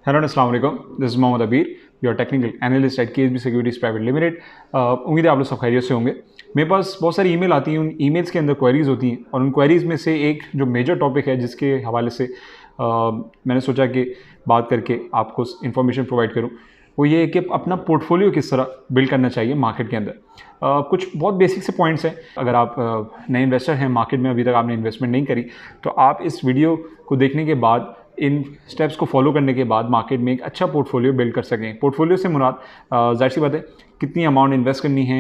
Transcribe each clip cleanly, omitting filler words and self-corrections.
Hello अस्सलाम वालेकुम, this is Mohammad अबीर, your technical analyst eight KSB securities private limited. उम्मीद है आप लोग सब खैरियत से होंगे। मेरे पास बहुत सारी ईमेल आती हैं, उन ईमेल्स के अंदर क्वेरीज़ होती हैं और उन क्वेरीज़ में से एक जो मेजर टॉपिक है जिसके हवाले से मैंने सोचा कि बात करके आपको इन्फॉर्मेशन प्रोवाइड करूँ, वो ये है कि अपना पोर्टफोलियो किस तरह बिल्ड करना चाहिए मार्केट के अंदर। कुछ बहुत बेसिक से पॉइंट्स हैं। अगर आप नए इन्वेस्टर हैं, मार्केट में अभी तक आपने इन्वेस्टमेंट नहीं करी, तो आप इस वीडियो को देखने के बाद, इन स्टेप्स को फॉलो करने के बाद मार्केट में एक अच्छा पोर्टफोलियो बिल्ड कर सकें। पोर्टफोलियो से मुराद ज़ाहिर सी बात है कितनी अमाउंट इन्वेस्ट करनी है,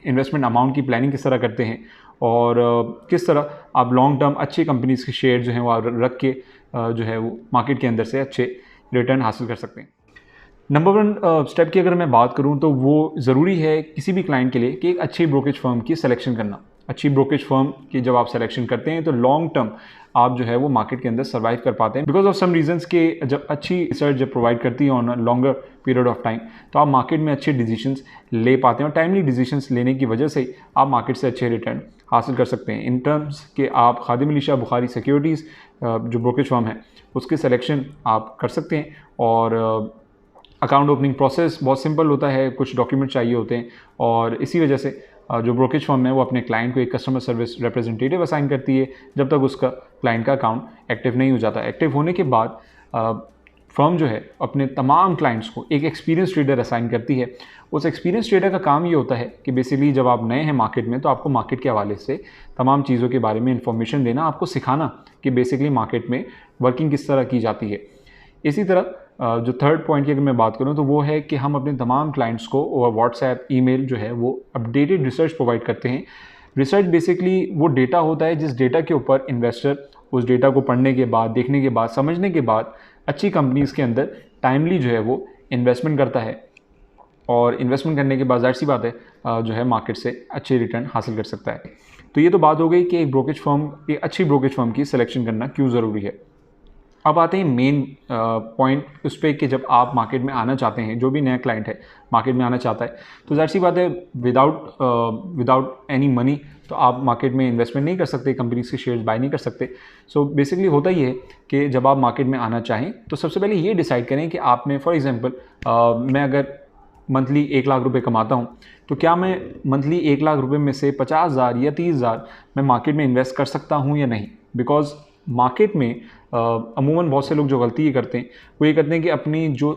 इन्वेस्टमेंट अमाउंट की प्लानिंग किस तरह करते हैं और किस तरह आप लॉन्ग टर्म अच्छी कंपनीज़ के शेयर जो हैं वो रख के जो है वो मार्केट के अंदर से अच्छे रिटर्न हासिल कर सकते हैं। नंबर वन स्टेप की अगर मैं बात करूं तो वो ज़रूरी है किसी भी क्लाइंट के लिए कि एक अच्छी ब्रोकेज फर्म की सिलेक्शन करना। अच्छी ब्रोकेज फर्म की जब आप सिलेक्शन करते हैं तो लॉन्ग टर्म आप जो है वो मार्केट के अंदर सर्वाइव कर पाते हैं बिकॉज ऑफ सम रीजंस के जब अच्छी रिसर्च जब प्रोवाइड करती है on a longer period of time तो आप मार्केट में अच्छे डिसीजंस ले पाते हैं और टाइमली डिसीजंस लेने की वजह से आप मार्केट से अच्छे रिटर्न हासिल कर सकते हैं। इन टर्म्स के आप खादिम अली शाह बुखारी सिक्योरिटीज़ जो ब्रोकेज फर्म है उसकी सिलेक्शन आप कर सकते हैं। और अकाउंट ओपनिंग प्रोसेस बहुत सिंपल होता है, कुछ डॉक्यूमेंट चाहिए होते हैं और इसी वजह से जो ब्रोकेज फर्म है वो अपने क्लाइंट को एक कस्टमर सर्विस रिप्रेजेंटेटिव असाइन करती है जब तक उसका क्लाइंट का अकाउंट एक्टिव नहीं हो जाता। एक्टिव होने के बाद फर्म जो है अपने तमाम क्लाइंट्स को एक एक्सपीरियंस ट्रेडर असाइन करती है। उस एक्सपीरियंस ट्रेडर का काम ये होता है कि बेसिकली जब आप नए हैं मार्केट में तो आपको मार्केट के हवाले से तमाम चीज़ों के बारे में इंफॉर्मेशन देना, आपको सिखाना कि बेसिकली मार्केट में वर्किंग किस तरह की जाती है। इसी तरह जो थर्ड पॉइंट की अगर मैं बात करूं तो वो है कि हम अपने तमाम क्लाइंट्स को और व्हाट्सएप ईमेल जो है वो अपडेटेड रिसर्च प्रोवाइड करते हैं। रिसर्च बेसिकली वो डेटा होता है जिस डेटा के ऊपर इन्वेस्टर उस डेटा को पढ़ने के बाद, देखने के बाद, समझने के बाद अच्छी कंपनीज़ के अंदर टाइमली जो है वो इन्वेस्टमेंट करता है और इन्वेस्टमेंट करने के बाद जाहिर सी बात है जो है मार्केट से अच्छे रिटर्न हासिल कर सकता है। तो ये तो बात हो गई कि एक ब्रोकेज फर्म, एक अच्छी ब्रोकेज फर्म की सिलेक्शन करना क्यों ज़रूरी है। अब आते हैं मेन पॉइंट उस पर कि जब आप मार्केट में आना चाहते हैं, जो भी नया क्लाइंट है मार्केट में आना चाहता है तो जाहिर सी बात है विदाउट एनी मनी तो आप मार्केट में इन्वेस्टमेंट नहीं कर सकते, कंपनीज के शेयर्स बाय नहीं कर सकते। सो बेसिकली होता ये है कि जब आप मार्केट में आना चाहें तो सबसे पहले ये डिसाइड करें कि आपने फॉर एग्जांपल मैं अगर मंथली 1 लाख रुपए कमाता हूँ तो क्या मैं मंथली 1 लाख रुपए में से 50,000 या 30,000 मैं मार्केट में इन्वेस्ट कर सकता हूँ या नहीं। बिकॉज मार्केट में अमूमन बहुत से लोग जो गलती ये करते हैं वो ये करते हैं कि अपनी जो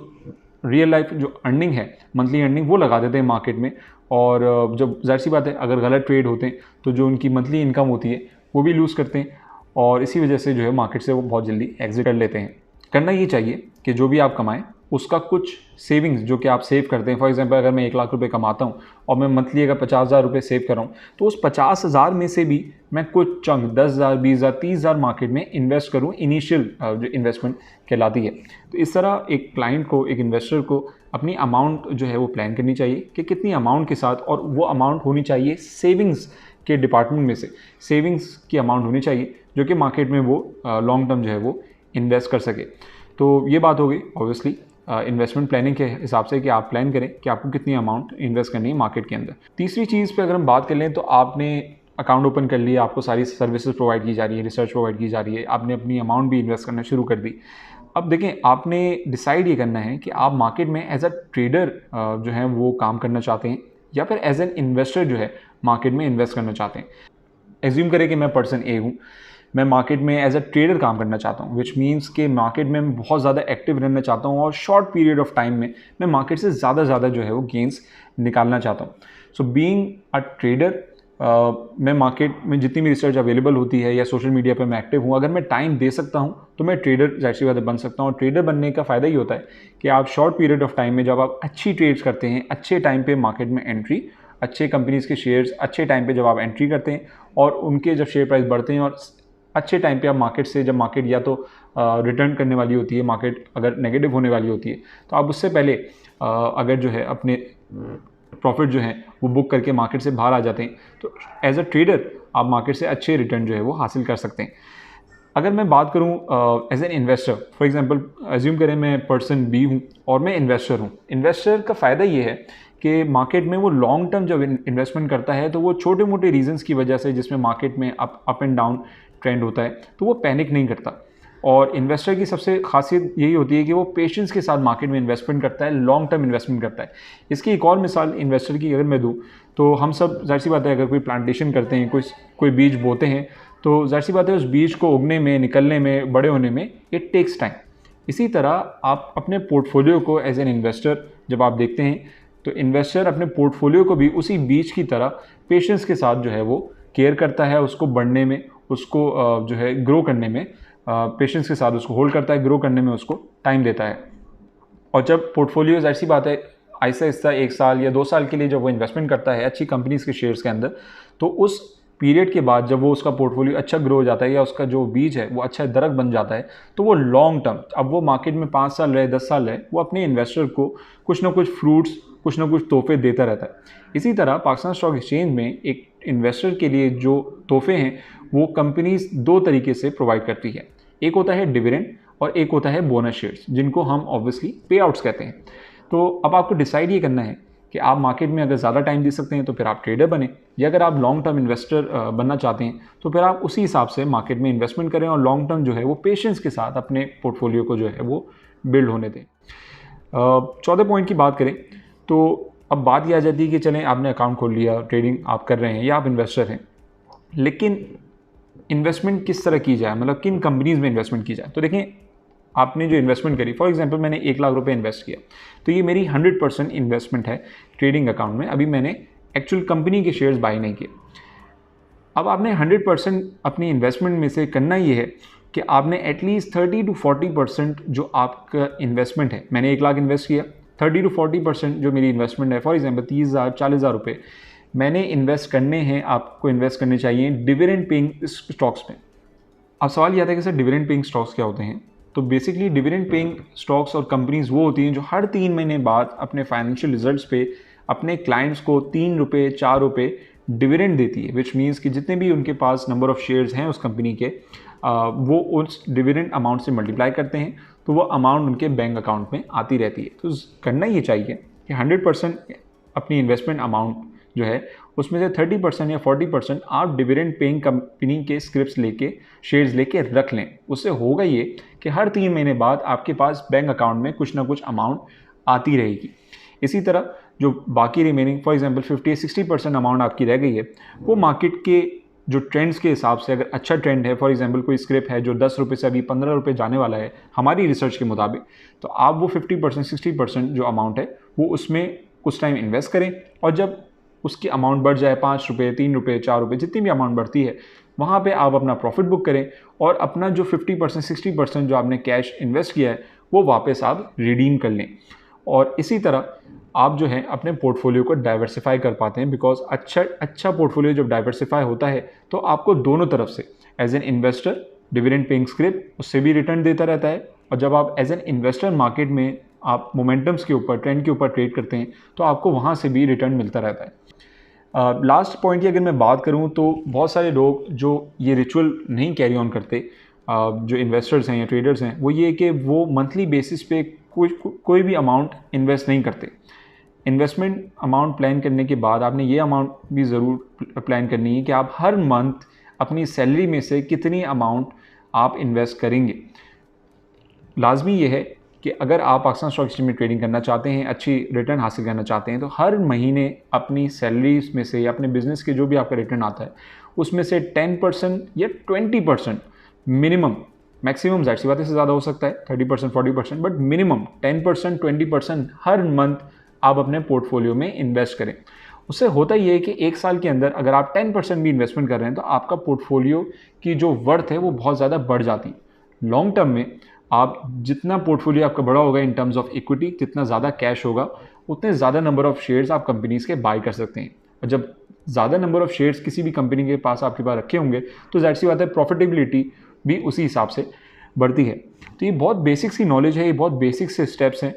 रियल लाइफ जो अर्निंग है, मंथली अर्निंग, वो लगा देते हैं मार्केट में और जब जाहिर सी बात है अगर गलत ट्रेड होते हैं तो जो उनकी मंथली इनकम होती है वो भी लूज़ करते हैं और इसी वजह से जो है मार्केट से वो बहुत जल्दी एग्जिट कर लेते हैं। करना ये चाहिए कि जो भी आप कमाएं उसका कुछ सेविंग्स जो कि आप सेव करते हैं, फॉर एग्जांपल अगर मैं 1 लाख रुपए कमाता हूँ और मैं मंथली अगर 50,000 रुपये सेव कर रहा हूँ तो उस 50,000 में से भी मैं कुछ चंक 10,000, 20,000, 30,000 मार्केट में इन्वेस्ट करूँ, इनिशियल जो इन्वेस्टमेंट कहलाती है। तो इस तरह एक क्लाइंट को, एक इन्वेस्टर को अपनी अमाउंट जो है वो प्लान करनी चाहिए कि कितनी अमाउंट के साथ, और वो अमाउंट होनी चाहिए सेविंग्स के डिपार्टमेंट में से, सेविंग्स की अमाउंट होनी चाहिए जो कि मार्केट में वो लॉन्ग टर्म जो है वो इन्वेस्ट कर सके। तो ये बात हो गई ऑब्वियसली इन्वेस्टमेंट प्लानिंग के हिसाब से कि आप प्लान करें कि आपको कितनी अमाउंट इन्वेस्ट करनी है मार्केट के अंदर। तीसरी चीज़ पे अगर हम बात कर लें तो आपने अकाउंट ओपन कर लिया, आपको सारी सर्विसेज प्रोवाइड की जा रही है, रिसर्च प्रोवाइड की जा रही है, आपने अपनी अमाउंट भी इन्वेस्ट करना शुरू कर दी। अब देखें, आपने डिसाइड ये करना है कि आप मार्केट में एज अ ट्रेडर जो है वो काम करना चाहते हैं या फिर एज एन इन्वेस्टर जो है मार्केट में इन्वेस्ट करना चाहते हैं। एज्यूम करें कि मैं पर्सन ए हूँ, मैं मार्केट में एज अ ट्रेडर काम करना चाहता हूँ, विच मीन्स कि मार्केट में मैं बहुत ज़्यादा एक्टिव रहना चाहता हूँ और शॉर्ट पीरियड ऑफ टाइम में मैं मार्केट से ज़्यादा जो है वो गेंस निकालना चाहता हूँ। सो बीइंग अ ट्रेडर मैं मार्केट में जितनी भी रिसर्च अवेलेबल होती है या सोशल मीडिया पर मैं एक्टिव हूँ, अगर मैं टाइम दे सकता हूँ तो मैं ट्रेडर जाहिर सी बात बन सकता हूँ। और ट्रेडर बनने का फ़ायदा ये होता है कि आप शॉर्ट पीरियड ऑफ टाइम में जब आप अच्छी ट्रेड्स करते हैं, अच्छे टाइम पर मार्केट में एंट्री, अच्छे कंपनीज़ के शेयर्स अच्छे टाइम पर जब आप एंट्री करते हैं और उनके जब शेयर प्राइस बढ़ते हैं और अच्छे टाइम पे आप मार्केट से, जब मार्केट या तो रिटर्न करने वाली होती है, मार्केट अगर नेगेटिव होने वाली होती है तो आप उससे पहले अगर जो है अपने प्रॉफिट जो है वो बुक करके मार्केट से बाहर आ जाते हैं तो एज अ ट्रेडर आप मार्केट से अच्छे रिटर्न जो है वो हासिल कर सकते हैं। अगर मैं बात करूं as an investor, for example assume करें मैं पर्सन बी हूं और मैं इन्वेस्टर हूं। इन्वेस्टर का फ़ायदा ये है कि मार्केट में वो लॉन्ग टर्म जब इन्वेस्टमेंट करता है तो वो छोटे मोटे रीजंस की वजह से, जिसमें मार्केट में अप एंड डाउन ट्रेंड होता है, तो वो पैनिक नहीं करता और इन्वेस्टर की सबसे खासियत यही होती है कि वो पेशेंस के साथ मार्केट में इन्वेस्टमेंट करता है, लॉन्ग टर्म इन्वेस्टमेंट करता है। इसकी एक और मिसाल इन्वेस्टर की अगर मैं दूँ तो हम सब जाहिर सी बात है अगर कोई प्लांटेशन करते हैं, कोई बीज बोते हैं, तो जाहिर सी बात है उस बीज को उगने में, निकलने में, बड़े होने में इट टेक्स टाइम। इसी तरह आप अपने पोर्टफोलियो को एज एन इन्वेस्टर जब आप देखते हैं तो इन्वेस्टर अपने पोर्टफोलियो को भी उसी बीज की तरह पेशेंस के साथ जो है वो केयर करता है, उसको बढ़ने में, उसको जो है ग्रो करने में पेशेंस के साथ उसको होल्ड करता है, ग्रो करने में उसको टाइम देता है। और जब पोर्टफोलियो जाहिर सी बात है आहिस्ता आहिस्ता 1 साल या 2 साल के लिए जब वो इन्वेस्टमेंट करता है अच्छी कंपनीज़ के शेयर्स के अंदर, तो उस पीरियड के बाद जब वो उसका पोर्टफोलियो अच्छा ग्रो हो जाता है या उसका जो बीज है वो अच्छा दरख्त बन जाता है, तो वो लॉन्ग टर्म, अब वो मार्केट में 5 साल रहे, 10 साल रहे, वो अपने इन्वेस्टर को कुछ ना कुछ फ्रूट्स, कुछ ना कुछ तोहफे देता रहता है। इसी तरह पाकिस्तान स्टॉक एक्सचेंज में एक इन्वेस्टर के लिए जो तोहफे हैं वो कंपनीज 2 तरीके से प्रोवाइड करती है। एक होता है डिविडेंड और एक होता है बोनस शेयर्स, जिनको हम ऑब्वियसली पे आउट्स कहते हैं। तो अब आपको डिसाइड ये करना है कि आप मार्केट में अगर ज़्यादा टाइम दे सकते हैं तो फिर आप ट्रेडर बने, या अगर आप लॉन्ग टर्म इन्वेस्टर बनना चाहते हैं तो फिर आप उसी हिसाब से मार्केट में इन्वेस्टमेंट करें और लॉन्ग टर्म जो है वो पेशेंस के साथ अपने पोर्टफोलियो को जो है वो बिल्ड होने दें। 14 पॉइंट की बात करें तो अब बात यह आ जाती है कि चलें आपने अकाउंट खोल लिया, ट्रेडिंग आप कर रहे हैं या आप इन्वेस्टर हैं, लेकिन इन्वेस्टमेंट किस तरह की जाए, मतलब किन कंपनीज़ में इन्वेस्टमेंट की जाए। तो देखें, आपने जो इन्वेस्टमेंट करी, फॉर एग्जांपल मैंने 1 लाख रुपए इन्वेस्ट किया, तो ये मेरी 100% इन्वेस्टमेंट है ट्रेडिंग अकाउंट में। अभी मैंने एक्चुअल कंपनी के शेयर्स बाई नहीं किए। अब आपने 100% अपनी इन्वेस्टमेंट में से करना ये है कि आपने एटलीस्ट 30 to 40% जो आपका इन्वेस्टमेंट है, मैंने 1 लाख इन्वेस्ट किया, 30 to 40% जो मेरी इन्वेस्टमेंट है, फॉर एग्जाम्पल 30,000 40,000 रुपये मैंने इन्वेस्ट करने हैं, आपको इन्वेस्ट करने चाहिए डिविडेंड पेइंग स्टॉक्स में। अब सवाल यह आता है कि सर डिविडेंड पेइंग स्टॉक्स क्या होते हैं। तो बेसिकली डिविडेंड पेइंग स्टॉक्स और कंपनीज वो होती हैं जो हर 3 महीने बाद अपने फाइनेंशियल रिजल्ट्स पे अपने क्लाइंट्स को 3 रुपये 4 रुपये डिविडेंड देती है, विच मीन्स कि जितने भी उनके पास नंबर ऑफ शेयर्स हैं उस कंपनी के, वो उस डिविडेंड अमाउंट से मल्टीप्लाई करते हैं, तो वो अमाउंट उनके बैंक अकाउंट में आती रहती है। तो करना ये चाहिए कि 100% अपनी इन्वेस्टमेंट अमाउंट जो है उसमें से 30% या 40% आप डिविडेंड पेइंग कंपनी के स्क्रिप्ट्स लेके, शेयर्स लेके रख लें। उससे होगा ये कि हर 3 महीने बाद आपके पास बैंक अकाउंट में कुछ ना कुछ अमाउंट आती रहेगी। इसी तरह जो बाकी रिमेनिंग फॉर एग्जांपल 50 या 60% अमाउंट आपकी रह गई है, वो मार्केट के जो ट्रेंड्स के हिसाब से, अगर अच्छा ट्रेंड है, फॉर एग्जांपल कोई स्क्रिप्ट है जो 10 रुपये से अभी 15 रुपये जाने वाला है हमारी रिसर्च के मुताबिक, तो आप वो 50% 60% जो अमाउंट है वो उसमें उस टाइम इन्वेस्ट करें, और जब उसकी अमाउंट बढ़ जाए 5 रुपये 3 रुपये 4 रुपये जितनी भी अमाउंट बढ़ती है, वहाँ पे आप अपना प्रॉफिट बुक करें और अपना जो 50% 60% जो आपने कैश इन्वेस्ट किया है वो वापस आप रिडीम कर लें। और इसी तरह आप जो है अपने पोर्टफोलियो को डाइवर्सिफाई कर पाते हैं, बिकॉज अच्छा पोर्टफोलियो जब डाइवर्सिफाई होता है तो आपको दोनों तरफ से as an investor dividend paying script उससे भी रिटर्न देता रहता है, और जब आप एज एन इन्वेस्टर मार्केट में आप मोमेंटम्स के ऊपर, ट्रेंड के ऊपर ट्रेड करते हैं तो आपको वहाँ से भी रिटर्न मिलता रहता है। लास्ट पॉइंट की अगर मैं बात करूं तो बहुत सारे लोग जो ये रिचुअल नहीं कैरी ऑन करते, जो इन्वेस्टर्स हैं या ट्रेडर्स हैं, वो ये कि वो मंथली बेसिस पे कोई भी अमाउंट इन्वेस्ट नहीं करते। इन्वेस्टमेंट अमाउंट प्लान करने के बाद आपने ये अमाउंट भी ज़रूर प्लान करनी है कि आप हर मंथ अपनी सैलरी में से कितनी अमाउंट आप इन्वेस्ट करेंगे। लाजमी ये है कि अगर आप पाकिस्तान स्टॉक एक्सचेंज में ट्रेडिंग करना चाहते हैं, अच्छी रिटर्न हासिल करना चाहते हैं, तो हर महीने अपनी सैलरीज में से या अपने बिजनेस के जो भी आपका रिटर्न आता है उसमें से 10% या 20% मिनिमम, मैक्सिमम जाहिर सी बात है इससे ज़्यादा हो सकता है 30% 40%, बट मिनिमम 10% 20% हर मंथ आप अपने पोर्टफोलियो में इन्वेस्ट करें। उससे होता ये है कि 1 साल के अंदर अगर आप 10% भी इन्वेस्टमेंट कर रहे हैं तो आपका पोर्टफोलियो की जो वर्थ है वो बहुत ज़्यादा बढ़ जाती है। लॉन्ग टर्म में आप जितना पोर्टफोलियो आपका बड़ा होगा इन टर्म्स ऑफ इक्विटी, जितना ज़्यादा कैश होगा, उतने ज़्यादा नंबर ऑफ शेयर्स आप कंपनीज़ के बाय कर सकते हैं। और जब ज़्यादा नंबर ऑफ शेयर्स किसी भी कंपनी के पास आपके पास रखे होंगे तो जाहिर सी बात है प्रॉफिटेबिलिटी भी उसी हिसाब से बढ़ती है। तो ये बहुत बेसिक्स की नॉलेज है, ये बहुत बेसिक से स्टेप्स हैं,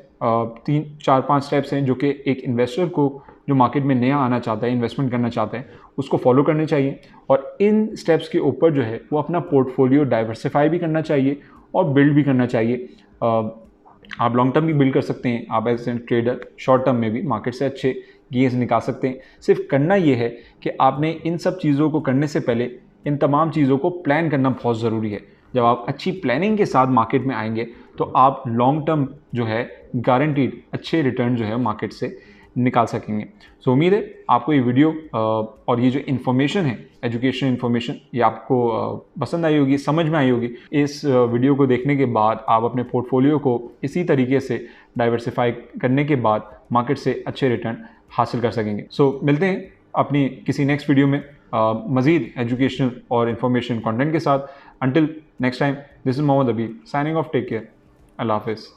3 4 5 स्टेप्स हैं जो कि एक इन्वेस्टर को जो मार्केट में नया आना चाहता है, इन्वेस्टमेंट करना चाहता है, उसको फॉलो करने चाहिए। और इन स्टेप्स के ऊपर जो है वो अपना पोर्टफोलियो डाइवर्सिफाई भी करना चाहिए और बिल्ड भी करना चाहिए। आप लॉन्ग टर्म भी बिल्ड कर सकते हैं, आप as a trader short term में भी मार्केट से अच्छे गेन्स निकाल सकते हैं। सिर्फ करना ये है कि आपने इन सब चीज़ों को करने से पहले इन तमाम चीज़ों को प्लान करना बहुत ज़रूरी है। जब आप अच्छी प्लानिंग के साथ मार्केट में आएंगे तो आप लॉन्ग टर्म जो है गारंटीड अच्छे रिटर्न जो है मार्केट से निकाल सकेंगे। सो उम्मीद है आपको ये वीडियो और ये जो इन्फॉर्मेशन है, एजुकेशन इन्फॉर्मेशन, ये आपको पसंद आई होगी, समझ में आई होगी। इस वीडियो को देखने के बाद आप अपने पोर्टफोलियो को इसी तरीके से डाइवर्सिफाई करने के बाद मार्केट से अच्छे रिटर्न हासिल कर सकेंगे। सो मिलते हैं अपनी किसी नेक्स्ट वीडियो में मज़ीद एजुकेशनल और इन्फॉर्मेशन कंटेंट के साथ। Until next time, this is Mohammad Abir signing off. Take care. अल्लाह हाफिज़।